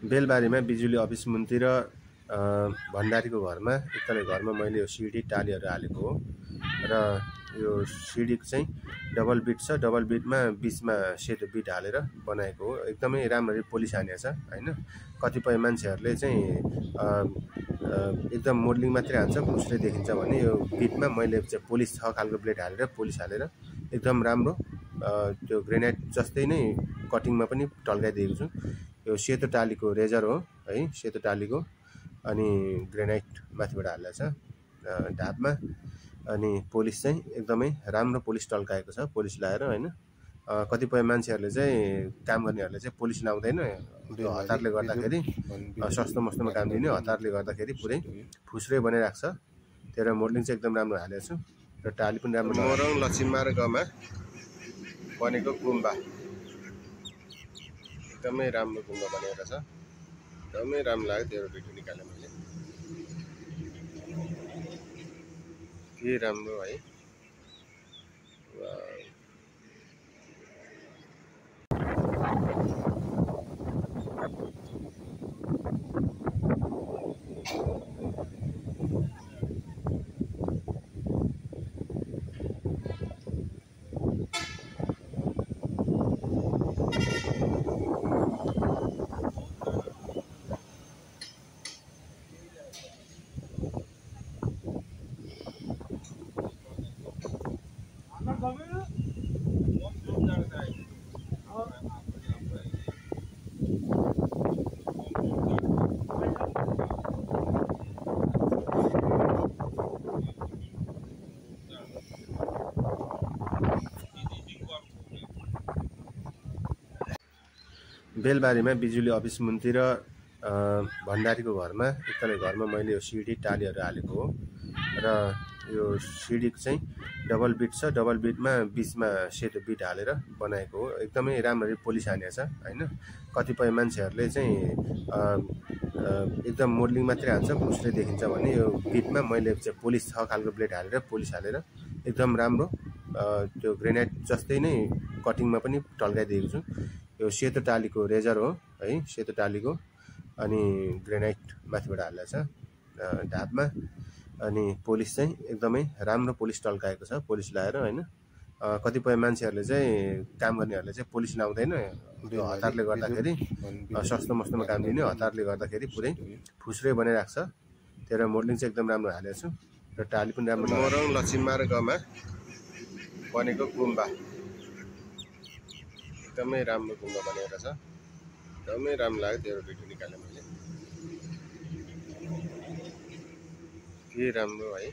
बेलबारीमा बिजुली अफिस मुन्ती र भण्डारीको घरमा एकतले घरमा मैले यो सिडी टालीहरू हालेको हो र यो सिडीको चाहिँ डबल बिट छ। डबल बिटमा बीचमा सेतो बिट हालेर बनाएको हो। एकदमै राम्ररी पोलिस हानेको छ हैन। कतिपय मान्छेहरूले चाहिँ एकदम मोडलिङ मात्रै हान्छ, फुस्रै देखिन्छ भने यो बिटमा मैले चाहिँ पोलिस 6 खालको ब्लेड हालेर पोलिस हालेर एकदम राम्रो त्यो ग्रेनाइट जस्तै नै कटिङमा पनि टल्काइदिएको छु। यो सेतो टालीको रेजर हो है, सेतो टालीको। अनि ग्रेनाइट माथिबाट हालेको छ ढापमा। अनि पोलिस चाहिँ एकदमै राम्रो पोलिस टल्काएको छ, पोलिस लाएर हैन। कतिपय मान्छेहरूले चाहिँ काम गर्नेहरूले चाहिँ पोलिस लाउँदैन, त्यो हतारले गर्दाखेरि सस्तो मस्तोमा काम दिने हतारले गर्दाखेरि पुरै फुस्रै बनाइराख्छ। तेरो मोडलिङ चाहिँ एकदम राम्रो हालेको छु र टाली पनि राम्रो। मोरङ लक्ष्मीमार्गमा बनेको गुम्बा एकदमै राम्रो गुम्बा बनेको छ। एकदमै राम्रो लाग्यो, तेरो भिडियो निकालेँ मैले। के राम्रो है। बेलबारीमा बिजुली अफिस मुन्ती र भण्डारीको घरमा एकतले घरमा मैले यो सिडी टालीहरू हालेको हो र यो सिडीको चाहिँ डबल बिट छ। डबल बिटमा बीचमा सेतो बिट हालेर बनाएको हो। एकदमै राम्ररी पोलिस हानेको छ हैन। कतिपय मान्छेहरूले चाहिँ एकदम मोडलिङ मात्रै हान्छ, फुस्रै देखिन्छ भने यो बिटमा मैले चाहिँ पोलिस 6 खालको ब्लेड हालेर पोलिस हालेर एकदम राम्रो त्यो ग्रेनाइट जस्तै नै कटिङमा पनि टल्काइदिएको छु। यो सेतो टालीको रेजर हो है, सेतो टालीको। अनि ग्रेनाइट माथिबाट हालेको छ ढापमा। अनि पोलिस चाहिँ एकदमै राम्रो पोलिस टल्काएको छ, पोलिस लाएर हैन। कतिपय मान्छेहरूले चाहिँ काम गर्नेहरूले चाहिँ पोलिस लाउँदैन, त्यो हतारले गर्दाखेरि सस्तो मस्तोमा काम दिने हतारले गर्दाखेरि पुरै फुस्रै बनाइराख्छ। तेरो मोडलिङ चाहिँ एकदम राम्रो हालेको छु र टाली पनि राम्रो। मोरङ लक्ष्मीमार्गमा बनेको गुम्बा एकदमै राम्रो गुम्बा बनेको छ। एकदमै राम्रो लाग्यो, तेरो भिडियो निकालेँ मैले। के राम्रो है।